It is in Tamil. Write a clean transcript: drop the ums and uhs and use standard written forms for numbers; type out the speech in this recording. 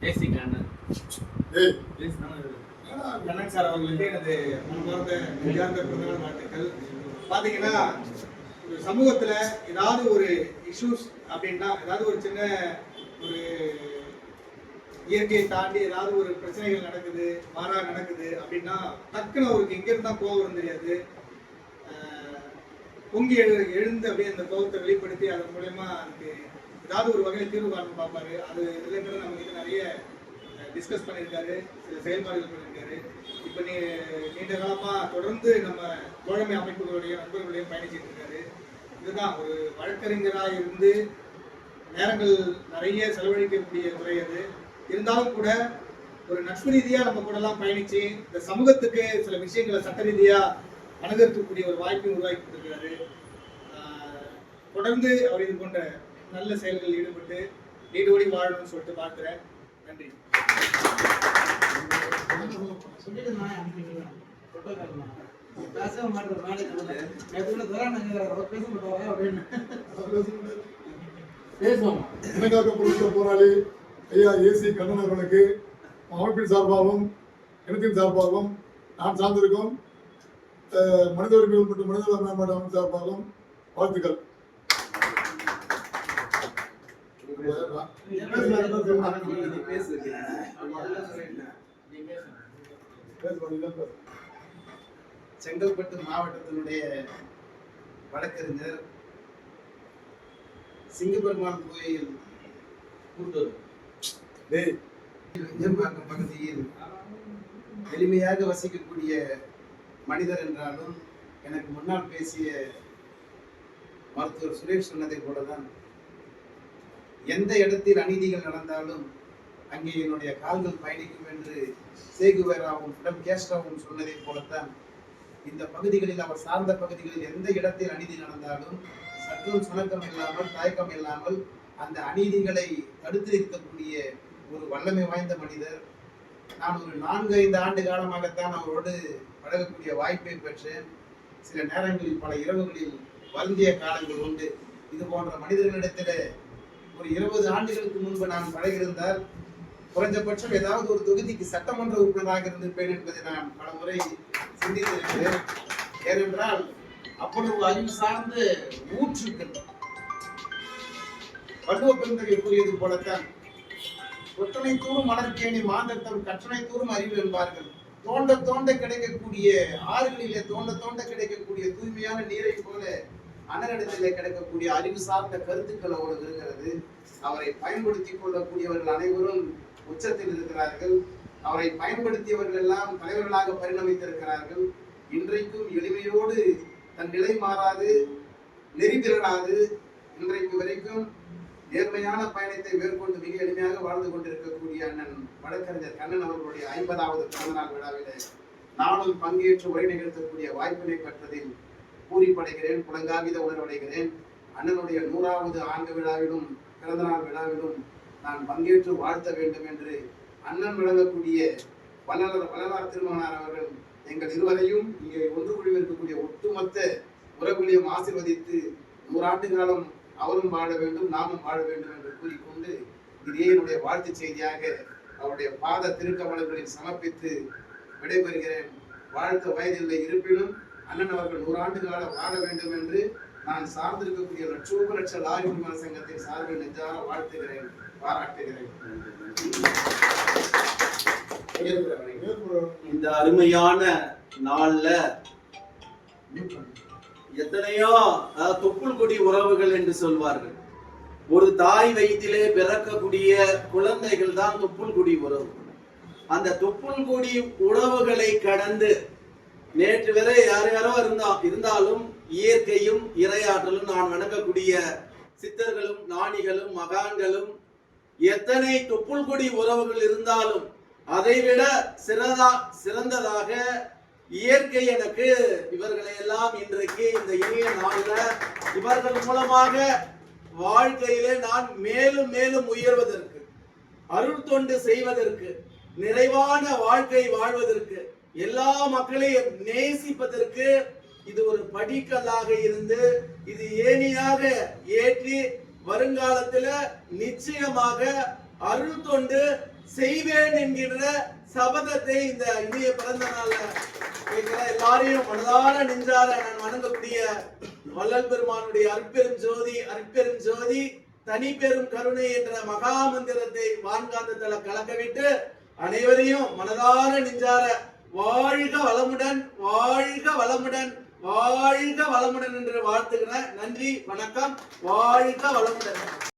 ஏசி கண்ணன் கண்ணன் சார் அவர்களுக்கு எனது மனமார்ந்த நெஞ்சார்ந்த பிறந்தநாள் வாழ்த்துக்கள். பார்த்தீங்கன்னா ஒரு சமூகத்தில் ஏதாவது ஒரு இஷ்யூஸ் அப்படின்னா, ஏதாவது ஒரு சின்ன ஒரு இயற்கையை தாண்டி ஏதாவது ஒரு பிரச்சனைகள் நடக்குது, மாறா நடக்குது அப்படின்னா டக்குன்னு அவருக்கு எங்கேருந்து தான் கோவம் வரும் தெரியாது. பொங்கி எழுந்து அப்படியே அந்த கோபத்தை வெளிப்படுத்தி அதன் மூலயமா அதுக்கு ஏதாவது ஒரு வகையில் தீர்வு காரணம் பார்ப்பாரு. அது ரிலேட்டடாக நம்ம கிட்ட நிறைய டிஸ்கஸ் பண்ணியிருக்காரு, சில செயல்பாடுகள் பண்ணியிருக்காரு. இப்போ நீண்ட காலமாக தொடர்ந்து நம்ம தோழமை அமைப்புகளுடைய நண்பர்களுடையும் பயணிச்சுட்டு இருக்காரு. இதுதான் ஒரு வழக்கறிஞராக இருந்து நேரங்கள் நிறைய செலவழிக்கக்கூடிய முறை அது. இருந்தாலும் கூட ஒரு நட்பு ரீதியாக நம்ம கூடலாம் பயணித்து இந்த சமூகத்துக்கு சில விஷயங்களை சட்ட ரீதியாக அணுகக்கூடிய ஒரு வாய்ப்பையும் உருவாக்கி கொடுத்துருக்காரு. தொடர்ந்து அவர் இது போன்ற நல்ல செயல்களில் ஈடுபட்டு நீடோடி வாழணும்னு சொல்லிட்டு பார்க்கிறேன். நன்றி. போராளி ஐயா ஏசி கண்ணன் அவர்களுக்கு அமைப்பின் சார்பாகவும் இனத்தின் சார்பாகவும் நான் சார்ந்திருக்கும் மனித உரிமைகள் மற்றும் மனிதவள மேம்பாட்டு அமைப்பு சார்பாகவும் வாழ்த்துக்கள். செங்கல்பட்டு மாவட்டத்தினுடைய வழக்கறிஞர், சிங்கப்பெருமாள் கோயில் பகுதியில் எளிமையாக வசிக்கக்கூடிய மனிதர் என்றாலும், எனக்கு முன்னால் பேசிய மருத்துவர் சுரேஷ் சொன்னதை போலதான், எந்த இடத்தில் அநீதிகள் நடந்தாலும் அங்கே என்னுடைய கால்கள் பயணிக்கும் என்று சேகுவேராவும் ஃபிடல் கேஸ்ட்ராவும் சொன்னதை போலத்தான், இந்த பகுதிகளில் அவர் சார்ந்த பகுதிகளில் எந்த இடத்தில் அநீதி நடந்தாலும் சற்றும் சுணக்கம் இல்லாமல் தயக்கம் இல்லாமல் அந்த அநீதிகளை தடுத்து நிறுத்தக்கூடிய ஒரு வல்லமை வாய்ந்த மனிதர். நான் ஒரு 4-5 ஆண்டு காலமாகத்தான் அவரோடு பழகக்கூடிய வாய்ப்பை பெற்றேன். சில நேரங்களில் பல இரவுகளில் வருந்திய காலங்கள் உண்டு. இது போன்ற மனிதர்களிடத்தில் ஒரு 20 ஆண்டுகளுக்கு முன்பு நான் பழகியிருந்தால் குறைஞ்சபட்சம் ஏதாவது ஒரு தொகுதிக்கு சட்டமன்ற உறுப்பினராக இருந்திருப்பேன் என்பதை நான் பல முறை சிந்தித்திருக்கிறேன். ஏனென்றால் அவ்வளவு அறிவு சார்ந்த ஊற்றுக்கள். வள்ளுவ பெருந்தகை கூறியது போலத்தான், ஒற்றனை தூரும் மலர்கேணி மாந்தர்த்தம் கற்றனை தூரும் அறிவு என்பார்கள். தோண்ட தோண்ட கிடைக்கக்கூடிய ஆறுகளிலே தோண்ட தோண்ட கிடைக்கக்கூடிய தூய்மையான நீரை போல அண்ணனிடத்திலே கிடைக்கக்கூடிய அறிவு சார்ந்த கருத்துக்கள் அவ்வளவு இருக்கிறது. அவரை பயன்படுத்திக் கொள்ளக்கூடியவர்கள் அனைவரும் உச்சத்தில் இருக்கிறார்கள். அவரை பயன்படுத்தியவர்கள் எல்லாம் தலைவர்களாக பரிணமித்திருக்கிறார்கள். இன்றைக்கும் எளிமையோடு தன் நிலை மாறாது, நெறி திரளாது, இன்றைக்கு வரைக்கும் நேர்மையான பயணத்தை மேற்கொண்டு மிக எளிமையாக வாழ்ந்து கொண்டிருக்கக்கூடிய அண்ணன் வழக்கறிஞர் கண்ணன் அவர்களுடைய 50வது பிறந்தநாள் விழாவிலே நானும் பங்கேற்று உரை நிகழ்த்தக்கூடிய வாய்ப்பினை பெற்றதில் பூரிப்படைகிறேன், புலங்காகித உணர்வடைகிறேன். அண்ணனுடைய 100வது ஆண்டு விழாவிலும் பிறந்தநாள் விழாவிலும் நான் பங்கேற்று வாழ்த்த வேண்டும் என்று அண்ணன் வழங்கக்கூடிய வள்ளலார் திருமகனார் அவர்கள் எங்கள் இருவரையும் இங்கே ஒன்று குழுவில் இருக்கக்கூடிய ஒட்டுமொத்த உறவுகளையும் ஆசீர்வதித்து 100 ஆண்டு காலம் அவரும் வாழ வேண்டும், நாமும் வாழ வேண்டும் என்று கூறிக்கொண்டு இதே என்னுடைய வாழ்த்து செய்தியாக அவருடைய பாத திருக்கமலங்களில் சமர்ப்பித்து விடைபெறுகிறேன். வாழ்த்த வயதில்லை, இருப்பினும் அண்ணன் அவர்கள் 100 ஆண்டு காலம் வாழ வேண்டும் என்று நான் சார்ந்திருக்கக்கூடிய லட்ச லாரி உரிமையாளர் சங்கத்தின் சார்பில் நெஞ்சார வாழ்த்துகிறேன், பாராட்டுகிறேன். இந்த அருமையான நாள்ல எத்தனையோ தொப்புள் கொடி உறவுகள் என்று சொல்வார்கள். ஒரு தாய் வயிற்றிலே பிறக்கக்கூடிய குழந்தைகள் தான் தொப்புள் கொடி உறவு. அந்த தொப்புள் கொடி உறவுகளை கடந்து நேற்று வரை யார் யாரோ இருந்தாலும் இயற்கையும் இறையாற்றலும் நான் வணங்கக்கூடிய சித்தர்களும் ஞானிகளும் மகான்களும் எத்தனை தொப்புள் கொடி உறவுகள் இருந்தாலும் அதைவிட சிறந்ததாக இயற்கை எனக்கு இவர்களை எல்லாம் இன்றைக்கு இந்த இனிய நாள்ல இவர்கள் மூலமாக வாழ்க்கையிலே நான் மேலும் மேலும் உயர்வதற்கு, அருள் தொண்டு செய்வதற்கு, நிறைவான வாழ்க்கை வாழ்வதற்கு, எல்லா மக்களையும் நேசிப்பதற்கு இது ஒரு படிக்கல்லாக இருந்து இது ஏணியாக ஏற்றி வருங்காலத்தில் நிச்சயமாக அருள் தொண்டு செய்வேன் என்கின்ற சபதத்தை இந்த இனிய பிறந்த நாள்ல கேட்கிற எல்லாரையும் மனதார நெஞ்சார நான் வணங்கக்கூடிய வள்ளல் பெருமானுடைய அற்பெரும் ஜோதி தனி பெரும் கருணை என்ற மகா மந்திரத்தை வான்காந்தத்துல கலக்கவிட்டு அனைவரையும் மனதார நெஞ்சார வாழ்க வளமுடன் வாழ்க வளமுடன் வாழ்க வளமுடன் என்று வாழ்த்துகிறேன். நன்றி, வணக்கம், வாழ்க வளமுடன்.